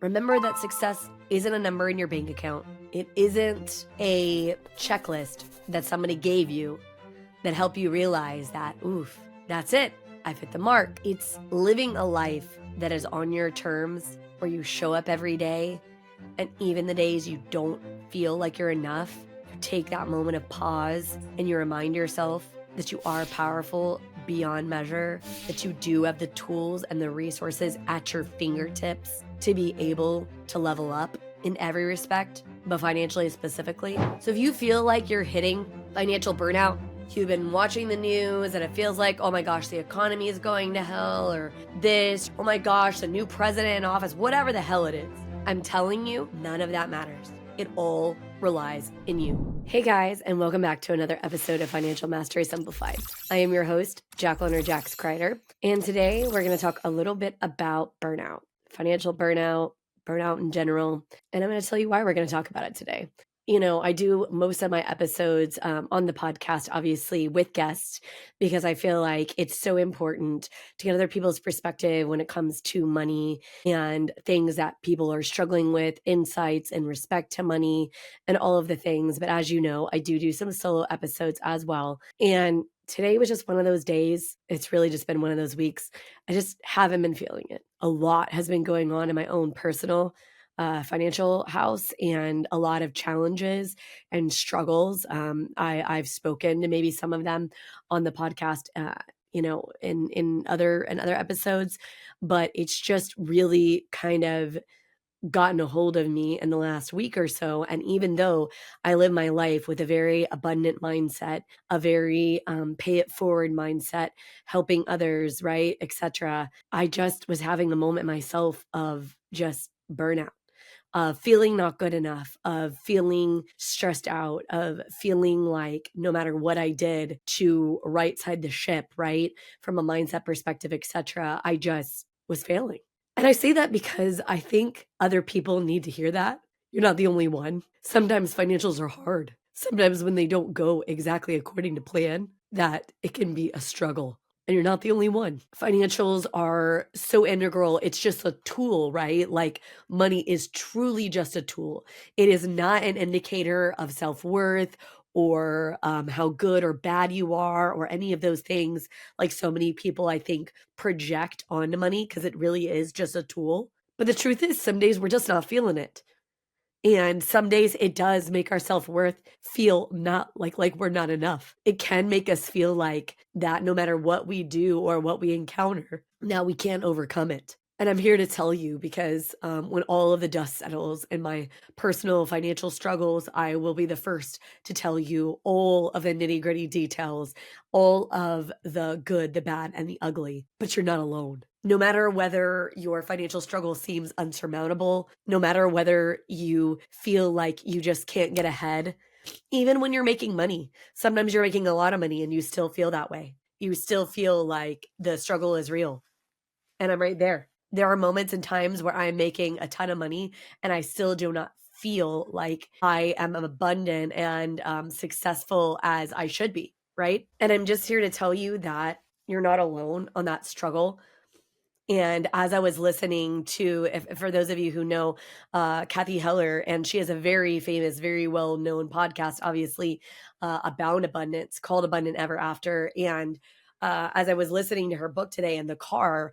Remember that success isn't a number in your bank account. It isn't a checklist that somebody gave you that helped you realize that, oof, that's it. I fit the mark. It's living a life that is on your terms, where you show up every day, and even the days you don't feel like you're enough, you take that moment of pause and you remind yourself that you are powerful beyond measure, that you do have the tools and the resources at your fingertips to be able to level up in every respect, but financially specifically. So if you feel like you're hitting financial burnout, you've been watching the news and it feels like, oh my gosh, the economy is going to hell, or this, oh my gosh, the new president in office, whatever the hell it is, I'm telling you, none of that matters. It all relies in you. Hey guys, and welcome back to another episode of Financial Mastery Simplified. I am your host, Jacqueline or Jax Crider, and today we're going to talk a little bit about burnout, financial burnout, burnout in general, and I'm going to tell you why we're going to talk about it today. You know, I do most of my episodes on the podcast, obviously, with guests, because I feel like it's so important to get other people's perspective when it comes to money and things that people are struggling with, insights in respect to money and all of the things. But as you know, I do some solo episodes as well. And today was just one of those days. It's really just been one of those weeks. I just haven't been feeling it. A lot has been going on in my own personal financial house, and a lot of challenges and struggles. I've spoken to maybe some of them on the podcast, in other episodes, but it's just really kind of gotten a hold of me in the last week or so. And even though I live my life with a very abundant mindset, a very pay it forward mindset, helping others, right, etc., I just was having a moment myself of just burnout, of feeling not good enough, of feeling stressed out, of feeling like no matter what I did to right side the ship, right, from a mindset perspective, etc., I just was failing. And I say that because I think other people need to hear that. You're not the only one. Sometimes financials are hard. Sometimes when they don't go exactly according to plan, that it can be a struggle. And you're not the only one. Financials are so integral. It's just a tool, right? Like money is truly just a tool. It is not an indicator of self-worth or how good or bad you are or any of those things, like so many people, I think, project onto money, because it really is just a tool. But the truth is, some days we're just not feeling it. And some days it does make our self-worth feel not like we're not enough. It can make us feel like that no matter what we do or what we encounter, now we can't overcome it. And I'm here to tell you because when all of the dust settles in my personal financial struggles, I will be the first to tell you all of the nitty-gritty details, all of the good, the bad, and the ugly. But you're not alone. No matter whether your financial struggle seems unsurmountable, no matter whether you feel like you just can't get ahead, even when you're making money, sometimes you're making a lot of money and you still feel that way. You still feel like the struggle is real. And I'm right there. There are moments and times where I'm making a ton of money and I still do not feel like I am abundant and successful as I should be, right? And I'm just here to tell you that you're not alone on that struggle. And as I was listening to, for those of you who know Kathy Heller, and she has a very famous, very well-known podcast, obviously, about abundance called Abundant Ever After. And as I was listening to her book today in the car,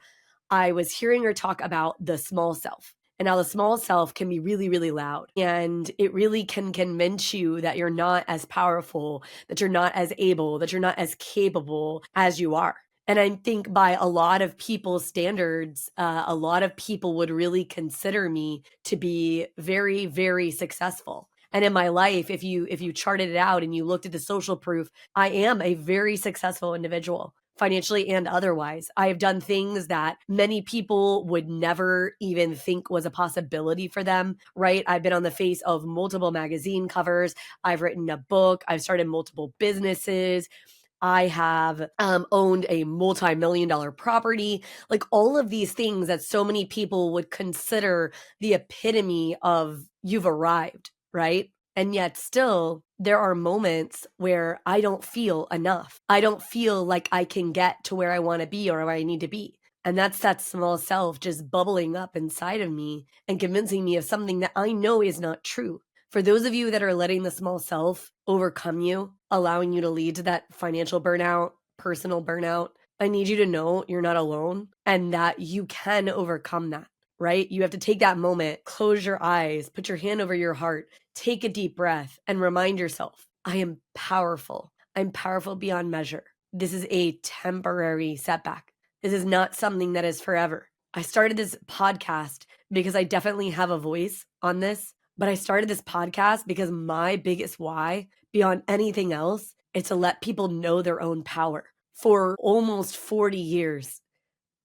I was hearing her talk about the small self and how the small self can be really, really loud. And it really can convince you that you're not as powerful, that you're not as able, that you're not as capable as you are. And I think by a lot of people's standards, a lot of people would really consider me to be very, very successful. And in my life, if you charted it out and you looked at the social proof, I am a very successful individual, financially and otherwise. I have done things that many people would never even think was a possibility for them, right? I've been on the face of multiple magazine covers. I've written a book. I've started multiple businesses. I have owned a multi-million-dollar property, like all of these things that so many people would consider the epitome of you've arrived, right? And yet still, there are moments where I don't feel enough. I don't feel like I can get to where I want to be or where I need to be. And that's that small self just bubbling up inside of me and convincing me of something that I know is not true. For those of you that are letting the small self overcome you, allowing you to lead to that financial burnout, personal burnout, I need you to know you're not alone and that you can overcome that, right? You have to take that moment, close your eyes, put your hand over your heart, take a deep breath, and remind yourself, I am powerful. I'm powerful beyond measure. This is a temporary setback. This is not something that is forever. I started this podcast because I definitely have a voice on this, but I started this podcast because my biggest why, beyond anything else, is to let people know their own power. For almost 40 years,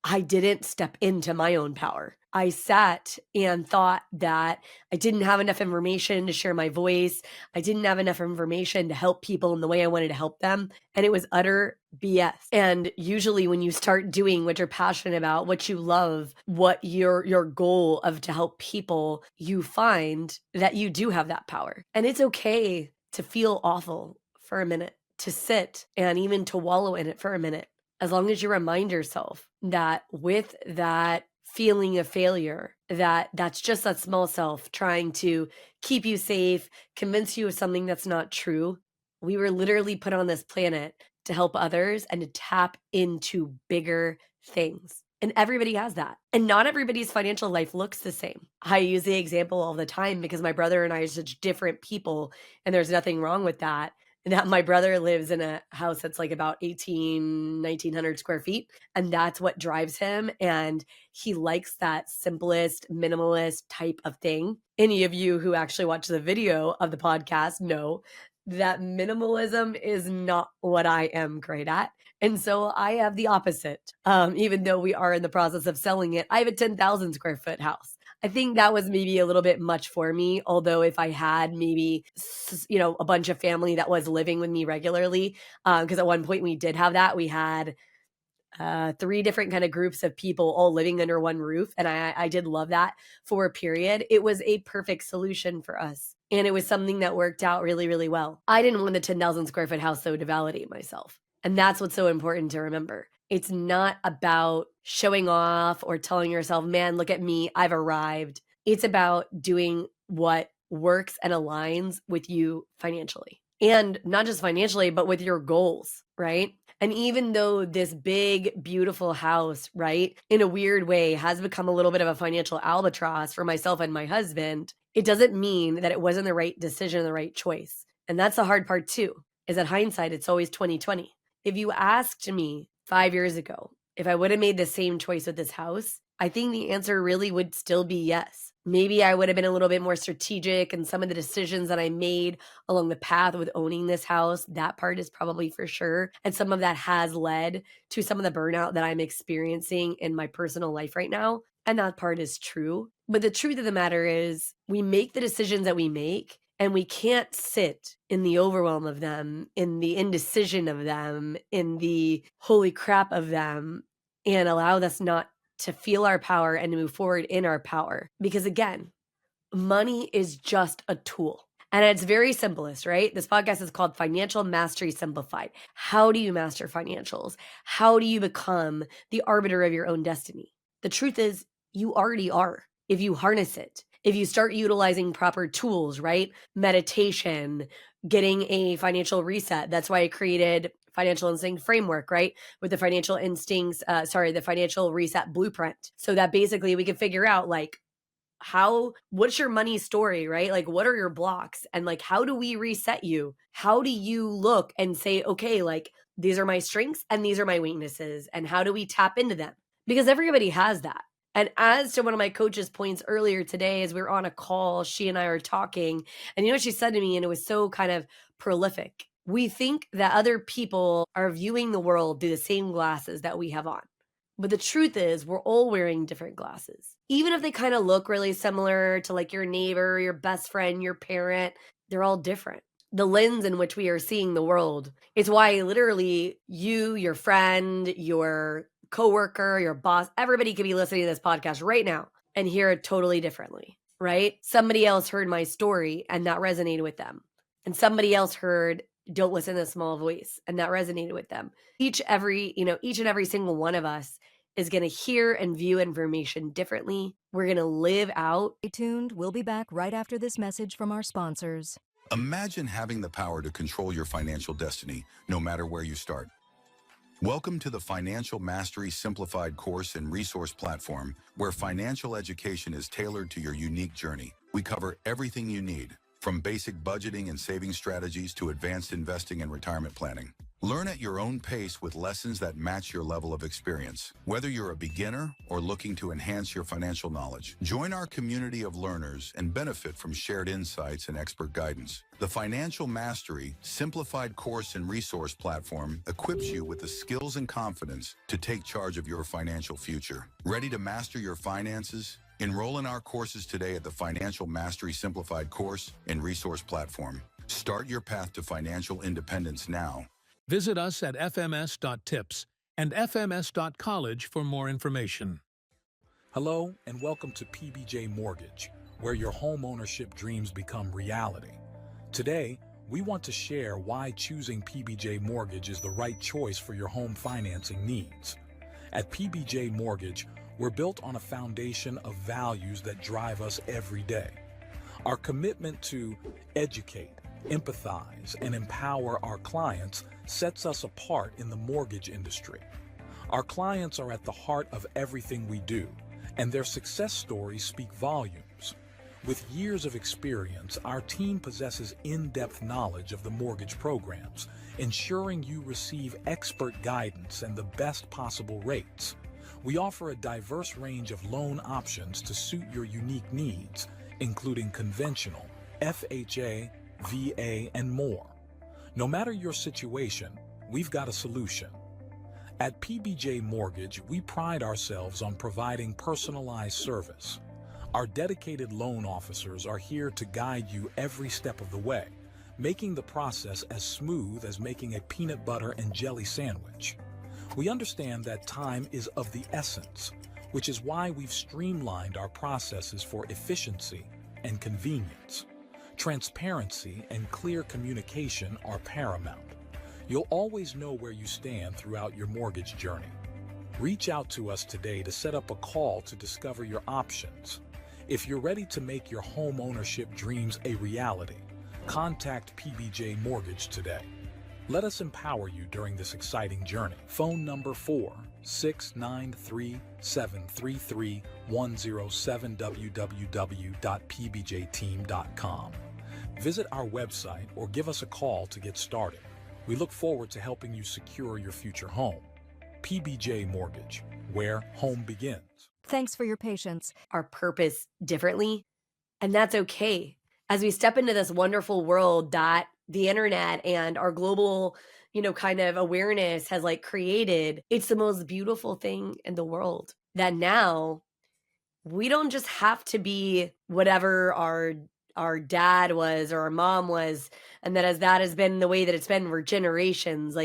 I didn't step into my own power. I sat and thought that I didn't have enough information to share my voice. I didn't have enough information to help people in the way I wanted to help them. And it was utter BS. And usually when you start doing what you're passionate about, what you love, what your goal of to help people, you find that you do have that power. And it's okay to feel awful for a minute, to sit and even to wallow in it for a minute. As long as you remind yourself that with that feeling of failure, that's just that small self trying to keep you safe, convince you of something that's not true. We were literally put on this planet to help others and to tap into bigger things. And everybody has that. And not everybody's financial life looks the same. I use the example all the time because my brother and I are such different people, and there's nothing wrong with that. That my brother lives in a house that's like about 1900 square feet. And that's what drives him. And he likes that simplest, minimalist type of thing. Any of you who actually watch the video of the podcast know that minimalism is not what I am great at. And so I have the opposite. Even though we are in the process of selling it, I have a 10,000 square foot house. I think that was maybe a little bit much for me. Although if I had maybe, a bunch of family that was living with me regularly, because at one point we did have that. We had 3 different kind of groups of people all living under one roof. And I did love that for a period. It was a perfect solution for us. And it was something that worked out really, really well. I didn't want the 10,000 square foot house though to validate myself. And that's what's so important to remember. It's not about showing off or telling yourself, man, look at me, I've arrived. It's about doing what works and aligns with you financially. And not just financially, but with your goals, right? And even though this big, beautiful house, right, in a weird way has become a little bit of a financial albatross for myself and my husband, it doesn't mean that it wasn't the right decision, the right choice. And that's the hard part too, is that hindsight, it's always 2020. If you asked me 5 years ago if I would have made the same choice with this house, I think the answer really would still be yes. Maybe I would have been a little bit more strategic in some of the decisions that I made along the path with owning this house. That part is probably for sure. And some of that has led to some of the burnout that I'm experiencing in my personal life right now. And that part is true. But the truth of the matter is, we make the decisions that we make, and we can't sit in the overwhelm of them, in the indecision of them, in the holy crap of them, and allow us not to feel our power and to move forward in our power. Because again, money is just a tool. And it's very simplest, right? This podcast is called Financial Mastery Simplified. How do you master financials? How do you become the arbiter of your own destiny? The truth is, you already are if you harness it. If you start utilizing proper tools, right? Meditation, getting a financial reset. That's why I created Financial Instinct Framework, right? With the the Financial Reset Blueprint. So that basically we can figure out like, what's your money story, right? Like, what are your blocks? And like, how do we reset you? How do you look and say, okay, like, these are my strengths and these are my weaknesses. And how do we tap into them? Because everybody has that. And as to one of my coach's points earlier today, as we were on a call, she and I were talking, and you know what she said to me, and it was so kind of prolific. We think that other people are viewing the world through the same glasses that we have on. But the truth is, we're all wearing different glasses. Even if they kind of look really similar to like your neighbor, your best friend, your parent, they're all different. The lens in which we are seeing the world is why literally you, your friend, your coworker, your boss, everybody could be listening to this podcast right now and hear it totally differently, right? Somebody else heard my story and that resonated with them. And somebody else heard, don't listen to the small voice, and that resonated with them. Each and every single one of us is going to hear and view information differently. We're going to live out. Stay tuned. We'll be back right after this message from our sponsors. Imagine having the power to control your financial destiny, no matter where you start. Welcome to the Financial Mastery Simplified course and resource platform, where financial education is tailored to your unique journey. We cover everything you need, from basic budgeting and saving strategies to advanced investing and retirement planning. Learn at your own pace with lessons that match your level of experience. Whether you're a beginner or looking to enhance your financial knowledge, join our community of learners and benefit from shared insights and expert guidance. The Financial Mastery Simplified course and resource platform equips you with the skills and confidence to take charge of your financial future. Ready to master your finances? Enroll in our courses today at the Financial Mastery Simplified course and resource platform. Start your path to financial independence now. Visit us at fms.tips and fms.college for more information. Hello and welcome to PBJ Mortgage, where your home ownership dreams become reality. Today, we want to share why choosing PBJ Mortgage is the right choice for your home financing needs. At PBJ Mortgage, we're built on a foundation of values that drive us every day. Our commitment to educate, empathize, and empower our clients sets us apart in the mortgage industry. Our clients are at the heart of everything we do, and their success stories speak volumes. With years of experience, our team possesses in-depth knowledge of the mortgage programs, ensuring you receive expert guidance and the best possible rates. We offer a diverse range of loan options to suit your unique needs, including conventional, FHA, VA, and more. No matter your situation, we've got a solution. At PBJ Mortgage, we pride ourselves on providing personalized service. Our dedicated loan officers are here to guide you every step of the way, making the process as smooth as making a peanut butter and jelly sandwich. We understand that time is of the essence, which is why we've streamlined our processes for efficiency and convenience. Transparency and clear communication are paramount. You'll always know where you stand throughout your mortgage journey. Reach out to us today to set up a call to discover your options. If you're ready to make your home ownership dreams a reality, contact PBJ Mortgage today. Let us empower you during this exciting journey. Phone number 4693733 107 www.pbjteam.com. Visit our website or give us a call to get started. We look forward to helping you secure your future home. PBJ Mortgage, where home begins. Thanks for your patience. Our purpose differently, and that's okay. As we step into this wonderful world that the internet and our global, kind of awareness has created, it's the most beautiful thing in the world that now we don't just have to be whatever our dad was or our mom was, and that has been the way that it's been for generations.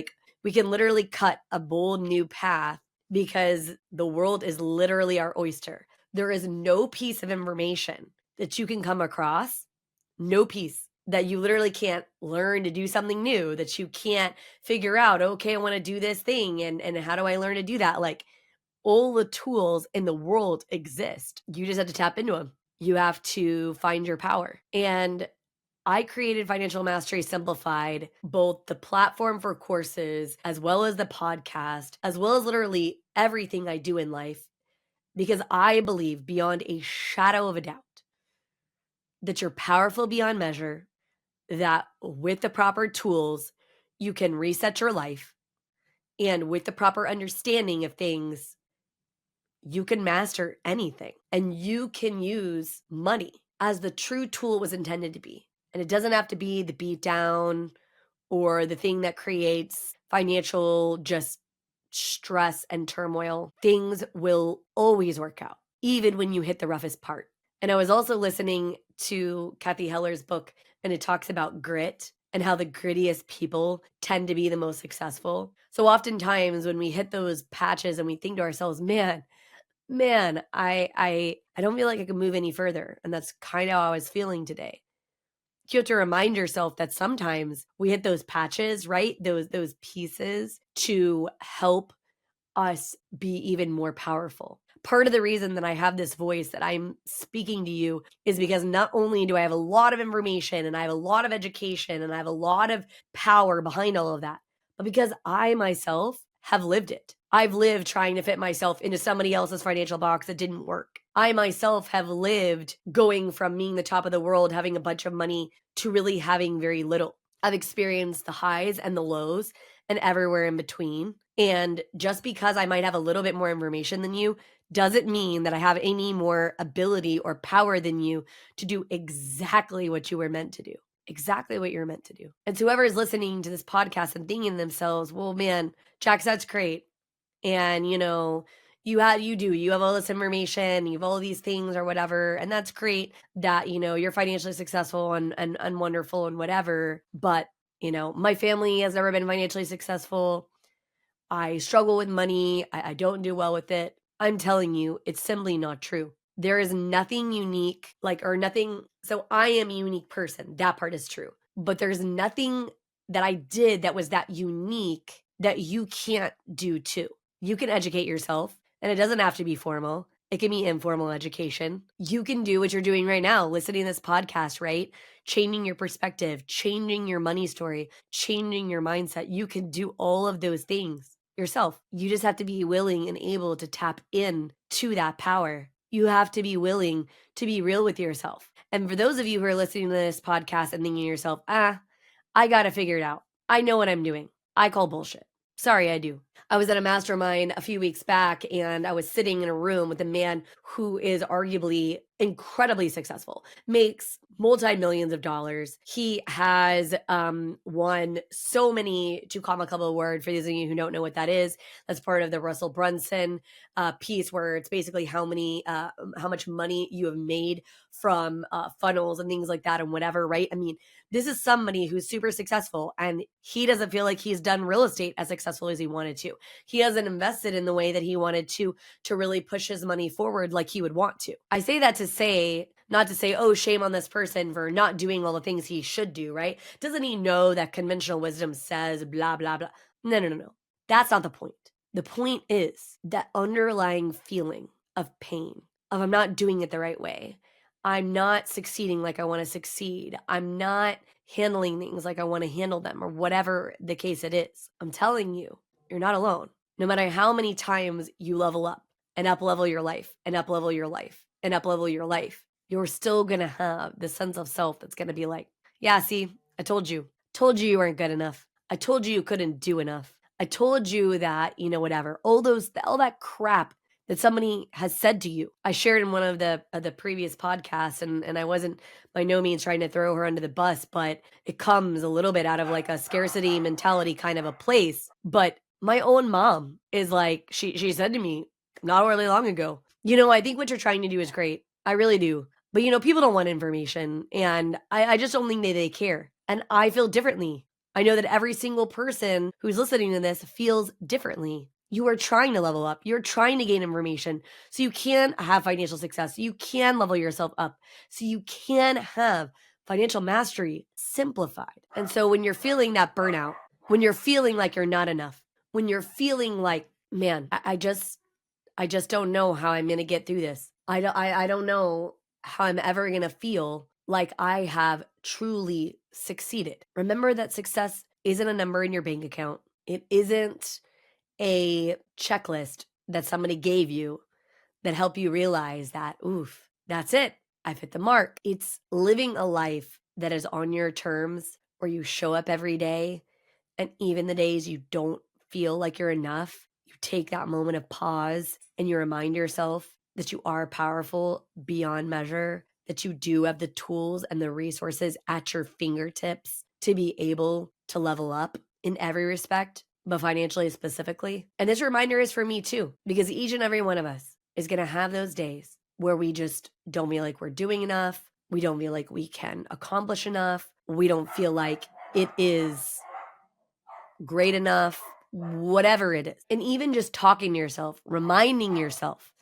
We can literally cut a bold new path because the world is literally our oyster. There is no piece of information that you can come across, no piece that you literally can't learn to do something new, that you can't figure out, okay, I want to do this thing, and how do I learn to do that? All the tools in the world exist. You just have to tap into them. You have to find your power. And I created Financial Mastery Simplified, both the platform for courses, as well as the podcast, as well as literally everything I do in life, because I believe beyond a shadow of a doubt that you're powerful beyond measure, that with the proper tools, you can reset your life. And with the proper understanding of things, you can master anything. And you can use money as the true tool it was intended to be. And it doesn't have to be the beat down or the thing that creates financial just stress and turmoil. Things will always work out, even when you hit the roughest part. And I was also listening to Kathy Heller's book, and it talks about grit and how the grittiest people tend to be the most successful. So oftentimes when we hit those patches and we think to ourselves, man, I don't feel like I can move any further. And that's kind of how I was feeling today. You have to remind yourself that sometimes we hit those patches, right? Those pieces to help us be even more powerful. Part of the reason that I have this voice that I'm speaking to you is because not only do I have a lot of information and I have a lot of education and I have a lot of power behind all of that, but because I myself have lived it. I've lived trying to fit myself into somebody else's financial box that didn't work. I myself have lived going from being the top of the world, having a bunch of money, to really having very little. I've experienced the highs and the lows and everywhere in between. And just because I might have a little bit more information than you doesn't mean that I have any more ability or power than you to do exactly what you were meant to do. Exactly what you're meant to do. And so whoever is listening to this podcast and thinking to themselves, well, man, Jax, that's great. And you have all this information, you have all these things or whatever. And that's great that, you're financially successful and wonderful and whatever. But, my family has never been financially successful. I struggle with money. I don't do well with it. I'm telling you, it's simply not true. There is nothing unique, nothing. So I am a unique person. That part is true. But there's nothing that I did that was that unique that you can't do too. You can educate yourself, and it doesn't have to be formal. It can be informal education. You can do what you're doing right now, listening to this podcast, right? Changing your perspective, changing your money story, changing your mindset. You can do all of those things yourself. You just have to be willing and able to tap in to that power. You have to be willing to be real with yourself. And for those of you who are listening to this podcast and thinking to yourself, I got to figure it out. I know what I'm doing. I call bullshit. Sorry, I do. I was at a mastermind a few weeks back, and I was sitting in a room with a man who is arguably incredibly successful, makes multi-millions of dollars. He has won so many, to call a couple of words, for those of you who don't know what that is, that's part of the Russell Brunson piece, where it's basically how much money you have made from funnels and things like that and whatever, right? I mean, this is somebody who's super successful, and he doesn't feel like he's done real estate as successful as he wanted to. He hasn't invested in the way that he wanted to really push his money forward like he would want to. I say that to say, not to say, oh, shame on this person for not doing all the things he should do, right? Doesn't he know that conventional wisdom says blah, blah, blah? No. That's not the point. The point is that underlying feeling of pain, of I'm not doing it the right way. I'm not succeeding like I want to succeed. I'm not handling things like I want to handle them, or whatever the case it is. I'm telling you, you're not alone. No matter how many times you level up and up-level your life and up-level your life and up-level your life, you're still going to have the sense of self that's going to be like, yeah, see, I told you you weren't good enough. I told you couldn't do enough. I told you that, whatever, all that crap that somebody has said to you. I shared in one of the previous podcasts, and I wasn't by no means trying to throw her under the bus, but it comes a little bit out of like a scarcity mentality kind of a place. But my own mom is like, she said to me not really long ago, I think what you're trying to do is great. I really do. But, people don't want information, and I just don't think they care. And I feel differently. I know that every single person who's listening to this feels differently. You are trying to level up. You're trying to gain information so you can have financial success. You can level yourself up so you can have financial mastery simplified. And so when you're feeling that burnout, when you're feeling like you're not enough, when you're feeling like, man, I just don't know how I'm going to get through this. I don't know how I'm ever going to feel like I have truly succeeded. Remember that success isn't a number in your bank account. It isn't a checklist that somebody gave you that helped you realize that, oof, that's it. I've hit the mark. It's living a life that is on your terms, where you show up every day, and even the days you don't feel like you're enough, you take that moment of pause and you remind yourself that you are powerful beyond measure, that you do have the tools and the resources at your fingertips to be able to level up in every respect, but financially specifically. And this reminder is for me too, because each and every one of us is going to have those days where we just don't feel like we're doing enough. We don't feel like we can accomplish enough. We don't feel like it is great enough, whatever it is. And even just talking to yourself, reminding yourself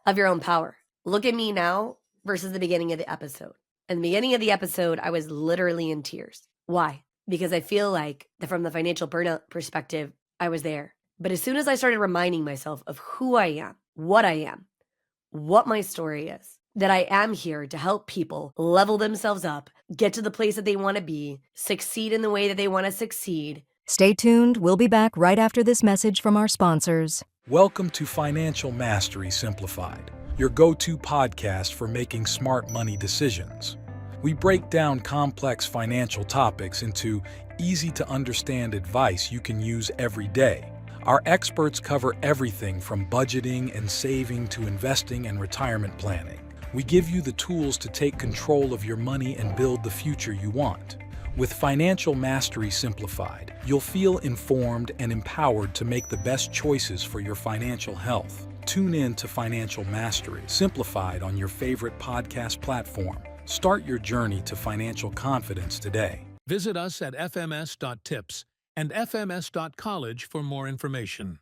of your own power. Look at me now versus the beginning of the episode. In the beginning of the episode, I was literally in tears. Why? Because I feel like from the financial burnout perspective, I was there. But as soon as I started reminding myself of who I am, what my story is, that I am here to help people level themselves up, get to the place that they want to be, succeed in the way that they want to succeed. Stay tuned. We'll be back right after this message from our sponsors. Welcome to Financial Mastery Simplified, your go-to podcast for making smart money decisions. We break down complex financial topics into easy-to-understand advice you can use every day. Our experts cover everything from budgeting and saving to investing and retirement planning. We give you the tools to take control of your money and build the future you want. With Financial Mastery Simplified, you'll feel informed and empowered to make the best choices for your financial health. Tune in to Financial Mastery Simplified on your favorite podcast platform. Start your journey to financial confidence today. Visit us at fms.tips and fms.college for more information.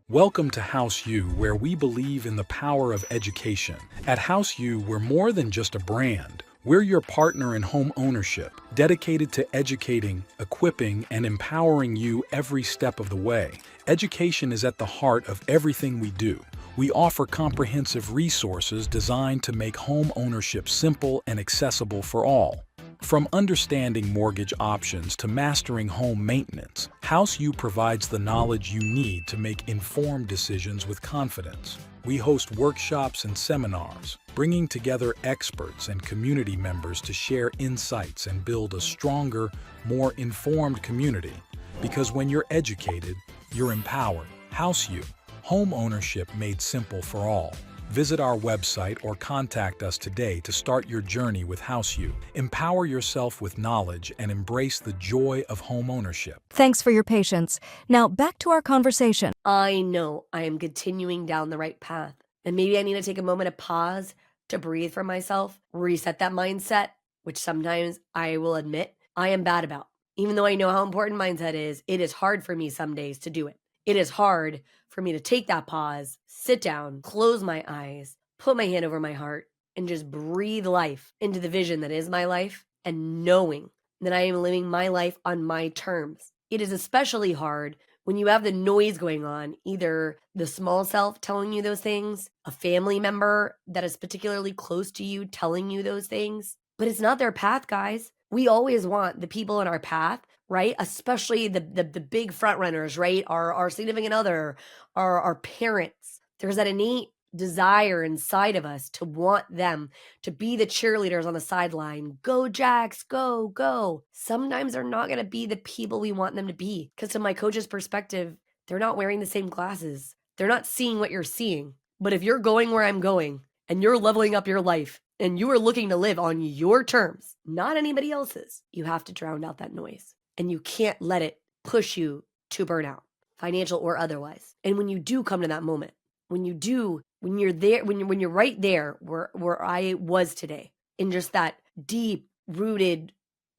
Welcome to House U, where we believe in the power of education. At House U, we're more than just a brand. We're your partner in home ownership, dedicated to educating, equipping, and empowering you every step of the way. Education is at the heart of everything we do. We offer comprehensive resources designed to make home ownership simple and accessible for all. From understanding mortgage options to mastering home maintenance, House U provides the knowledge you need to make informed decisions with confidence. We host workshops and seminars, bringing together experts and community members to share insights and build a stronger, more informed community. Because when you're educated, you're empowered. House U, home ownership made simple for all. Visit our website or contact us today to start your journey with House U. Empower yourself with knowledge and embrace the joy of home ownership. Thanks for your patience. Now back to our conversation. I know I am continuing down the right path. And maybe I need to take a moment to pause, to breathe for myself, reset that mindset, which sometimes I will admit I am bad about. Even though I know how important mindset is, it is hard for me some days to do it. It is hard for me to take that pause, sit down, close my eyes, put my hand over my heart, and just breathe life into the vision that is my life and knowing that I am living my life on my terms. It is especially hard when you have the noise going on, either the small self telling you those things, a family member that is particularly close to you telling you those things, but it's not their path, guys. We always want the people in our path, right? Especially the big front runners, right? Our significant other, our parents. There's that innate desire inside of us to want them to be the cheerleaders on the sideline. Go Jax, go, go. Sometimes they're not going to be the people we want them to be. Because to my coach's perspective, they're not wearing the same glasses. They're not seeing what you're seeing. But if you're going where I'm going and you're leveling up your life and you are looking to live on your terms, not anybody else's, you have to drown out that noise. And you can't let it push you to burnout, financial or otherwise. And when you do come to that moment, when you're there, when you're right there where I was today, in just that deep rooted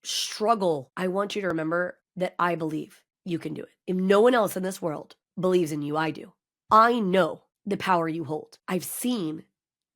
struggle, I want you to remember that I believe you can do it. If no one else in this world believes in you, I do. I know the power you hold. I've seen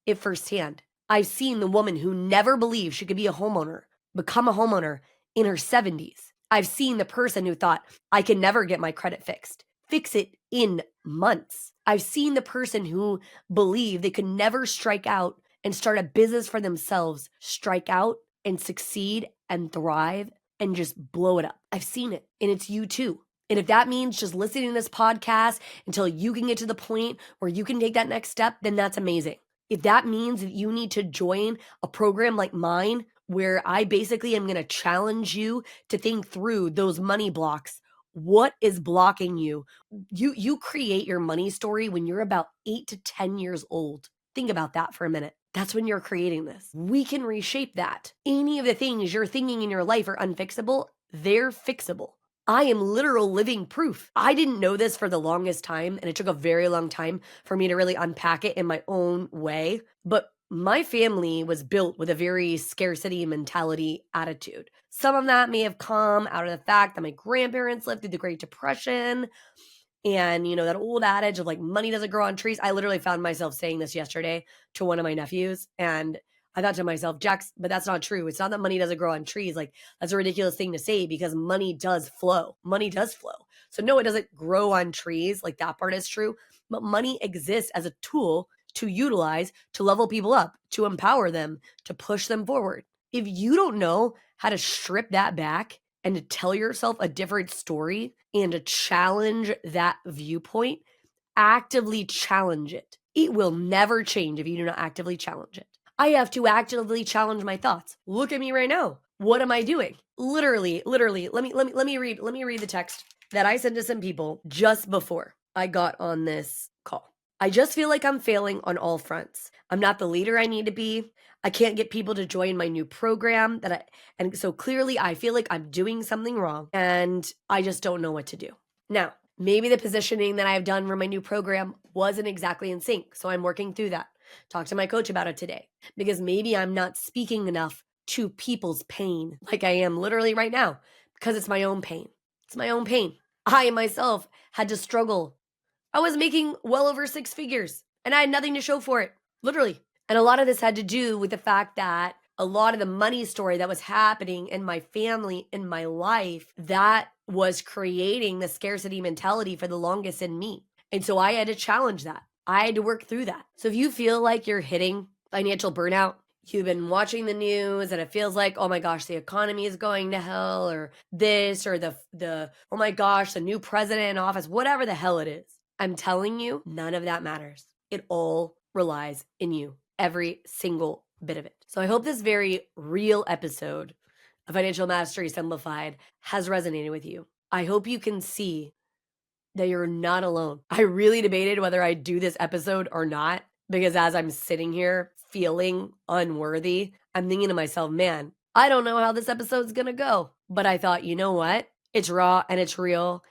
it firsthand. I've seen the woman who never believed she could be a homeowner become a homeowner in her 70s. I've seen the person who thought, I can never get my credit fixed, fix it in months. I've seen the person who believed they could never strike out and start a business for themselves, strike out and succeed and thrive and just blow it up. I've seen it, and it's you too. And if that means just listening to this podcast until you can get to the point where you can take that next step, then that's amazing. If that means that you need to join a program like mine, where I basically am going to challenge you to think through those money blocks. What is blocking you? You create your money story when you're about 8 to 10 years old. Think about that for a minute. That's when you're creating this. We can reshape that. Any of the things you're thinking in your life are unfixable, they're fixable. I am literal living proof. I didn't know this for the longest time, and it took a very long time for me to really unpack it in my own way. But my family was built with a very scarcity mentality attitude. Some of that may have come out of the fact that my grandparents lived through the Great Depression. And, that old adage of like money doesn't grow on trees. I literally found myself saying this yesterday to one of my nephews. And I thought to myself, Jax, but that's not true. It's not that money doesn't grow on trees. Like, that's a ridiculous thing to say because money does flow. Money does flow. So no, it doesn't grow on trees. Like, that part is true. But money exists as a tool to utilize, to level people up, to empower them, to push them forward. If you don't know how to strip that back and to tell yourself a different story and to challenge that viewpoint, actively challenge it. It will never change if you do not actively challenge it. I have to actively challenge my thoughts. Look at me right now. What am I doing? Literally, let me read the text that I sent to some people just before I got on this call. I just feel like I'm failing on all fronts. I'm not the leader I need to be. I can't get people to join my new program and so clearly I feel like I'm doing something wrong and I just don't know what to do. Now, maybe the positioning that I've done for my new program wasn't exactly in sync, so I'm working through that. Talk to my coach about it today because maybe I'm not speaking enough to people's pain like I am literally right now because it's my own pain. It's my own pain. I myself had to struggle. I was making well over 6 figures and I had nothing to show for it, literally. And a lot of this had to do with the fact that a lot of the money story that was happening in my family, in my life, that was creating the scarcity mentality for the longest in me. And so I had to challenge that. I had to work through that. So if you feel like you're hitting financial burnout, you've been watching the news and it feels like, oh my gosh, the economy is going to hell, or this, or the oh my gosh, the new president in office, whatever the hell it is. I'm telling you, none of that matters. It all relies in you. Every single bit of it. So I hope this very real episode of Financial Mastery Simplified has resonated with you. I hope you can see that you're not alone. I really debated whether I'd do this episode or not because as I'm sitting here feeling unworthy, I'm thinking to myself, man, I don't know how this episode's gonna go. But I thought, you know what? It's raw and it's real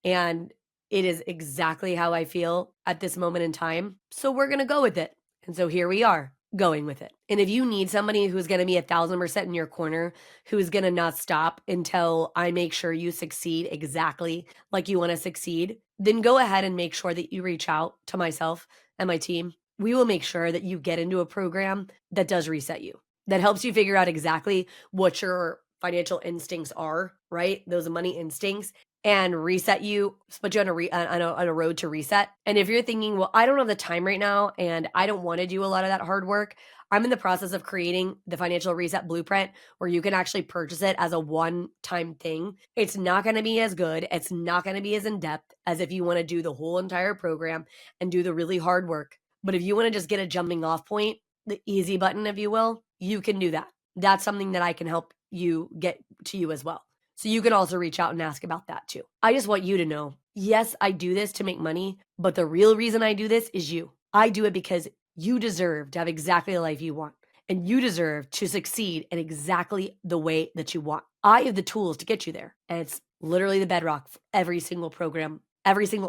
and it is exactly how I feel at this moment in time. So we're gonna go with it. And so here we are going with it. And if you need somebody who's going to be 1,000% in your corner, who's going to not stop until I make sure you succeed exactly like you want to succeed, then go ahead and make sure that you reach out to myself and my team. We will make sure that you get into a program that does reset you, that helps you figure out exactly what your financial instincts are, right? Those money instincts, and reset you, put you on a road to reset. And if you're thinking, well, I don't have the time right now and I don't want to do a lot of that hard work, I'm in the process of creating the financial reset blueprint where you can actually purchase it as a one-time thing. It's not going to be as good. It's not going to be as in-depth as if you want to do the whole entire program and do the really hard work. But if you want to just get a jumping off point, the easy button, if you will, you can do that. That's something that I can help you get to you as well. So you can also reach out and ask about that too. I just want you to know, yes, I do this to make money, but the real reason I do this is you. I do it because you deserve to have exactly the life you want, and you deserve to succeed in exactly the way that you want. I have the tools to get you there, and it's literally the bedrock for every single program, everything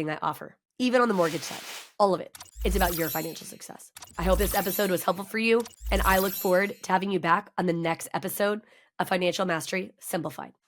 I offer, even on the mortgage side, all of it. It's about your financial success. I hope this episode was helpful for you, and I look forward to having you back on the next episode of Financial Mastery Simplified.